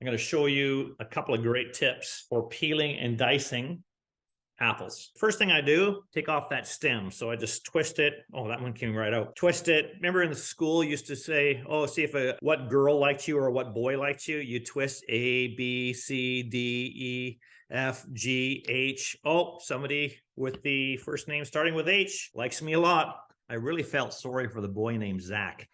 I'm going to show you a couple of great tips for peeling and dicing apples. First thing I do, take off that stem. So I just twist it. Oh, that one came right out. Twist it. Remember in the school used to say, oh, see if what girl liked you or what boy liked you. You twist A, B, C, D, E, F, G, H. Oh, somebody with the first name starting with H likes me a lot. I really felt sorry for the boy named Zach.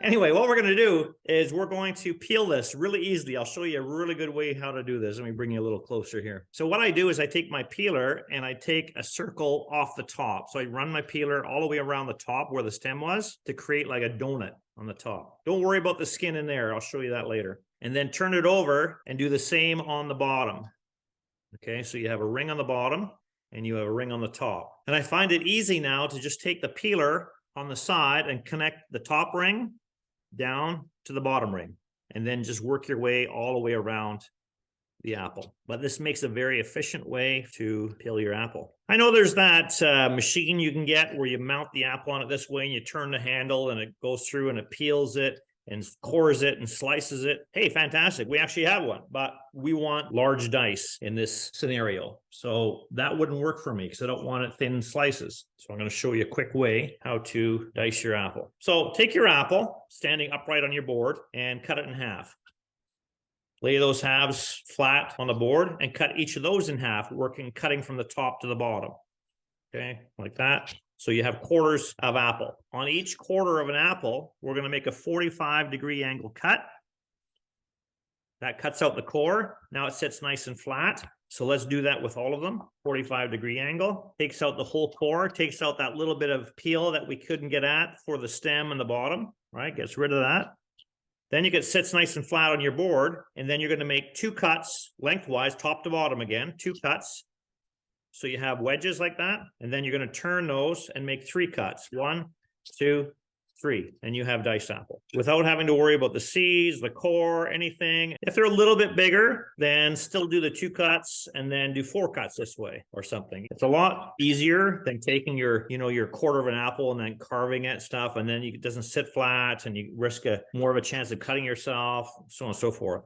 Anyway, what we're going to do is we're going to peel this really easily. I'll show you a really good way how to do this. Let me bring you a little closer here. So what I do is I take my peeler and I take a circle off the top. So I run my peeler all the way around the top where the stem was to create like a donut on the top. Don't worry about the skin in there. I'll show you that later. And then turn it over and do the same on the bottom. Okay, so you have a ring on the bottom and you have a ring on the top. And I find it easy now to just take the peeler on the side and connect the top ring down to the bottom ring, and then just work your way all the way around the apple. But this makes a very efficient way to peel your apple. I know there's that machine you can get where you mount the apple on it this way and you turn the handle and it goes through and it peels it and cores it and slices it. Hey, fantastic. We actually have one, but we want large dice in this scenario. So that wouldn't work for me because I don't want it thin slices. So I'm going to show you a quick way how to dice your apple. So take your apple, standing upright on your board, and cut it in half. Lay those halves flat on the board and cut each of those in half, cutting from the top to the bottom. Okay, like that. So you have quarters of apple. On each quarter of an apple, we're going to make a 45-degree angle cut. That cuts out the core. Now it sits nice and flat. So let's do that with all of them. 45-degree angle. Takes out the whole core. Takes out that little bit of peel that we couldn't get at for the stem and the bottom. Right? Gets rid of that. Then it sits nice and flat on your board. And then you're going to make two cuts lengthwise, top to bottom again. Two cuts. So you have wedges like that, and then you're going to turn those and make three cuts. 1, 2, 3, and you have diced apple without having to worry about the seeds, the core, anything. If they're a little bit bigger, then still do the 2 cuts and then do 4 cuts this way or something. It's a lot easier than taking your quarter of an apple and then carving it stuff, and then it doesn't sit flat and you risk more of a chance of cutting yourself, so on and so forth.